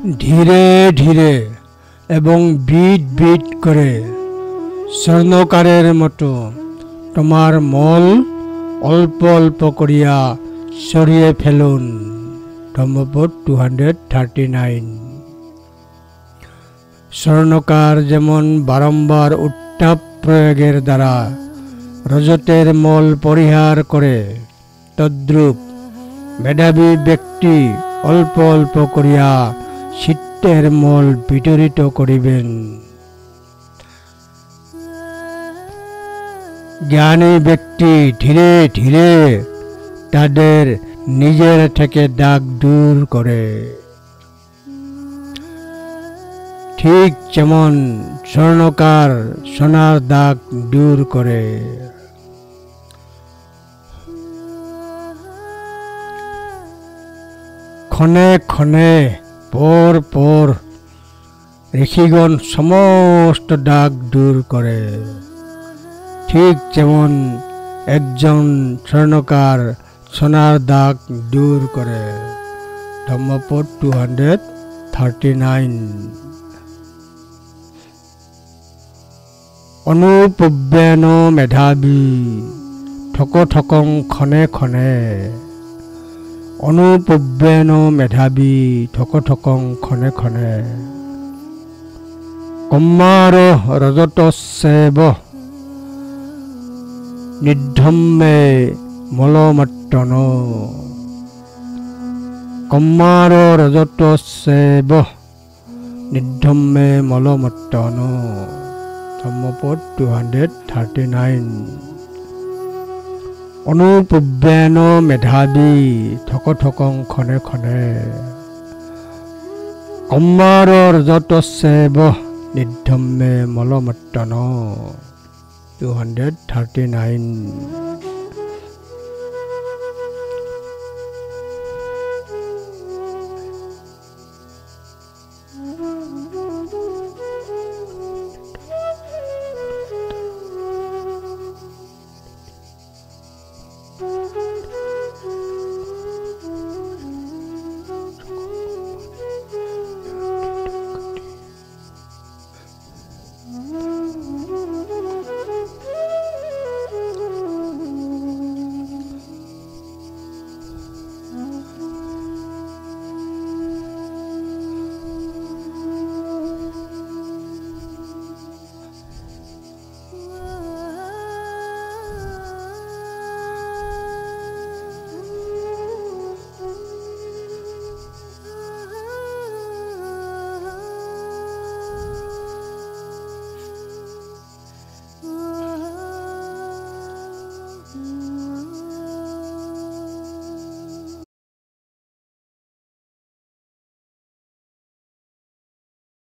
ধীরে ধীরে এবং বিট বিট করে স্বর্ণকারের মতো তোমার মল অল্প অল্প করিয়া সরিয়ে ফেলুন। ধম্মপদ 239। স্বর্ণকার যেমন বারম্বার উত্তাপ প্রয়োগের দ্বারা রজতের মল পরিহার করে, তদ্রূপ মেধাবী ব্যক্তি অল্প অল্প করিয়া চিত্তের মল বিতরিত করিবেন। জ্ঞানী ব্যক্তি ধীরে ধীরে তাদের নিজের থেকে দাগ দূর করে, ঠিক যেমন স্বর্ণকার সোনার দাগ দূর করে। ক্ষণে ক্ষণে পর পর ঋষিগণ সমস্ত দাগ দূর করে, ঠিক যেমন একজন স্বর্ণকার সোনার দাগ দূর করে। ধম্মপদ 239। অনুপব্যেন মেধাবী ঠক ঠকং ক্ষণে ক্ষণে। অনুপব্যেন মেধাবী ঠক ঠকং ক্ষণে ক্ষণে। কম্মার রজতস্যেব নিদ্ধম্মে মলমট্টন। কম্মার রজতস্যেব নিদ্ধম্মে মলমট্টন। ধম্মপদ 239। অনুপব্যেন মেধাবী ঠক ঠকং ক্ষণে ক্ষণে। কম্মার রজতস্যেব নিদ্ধম্মে মলমট্টন। 239।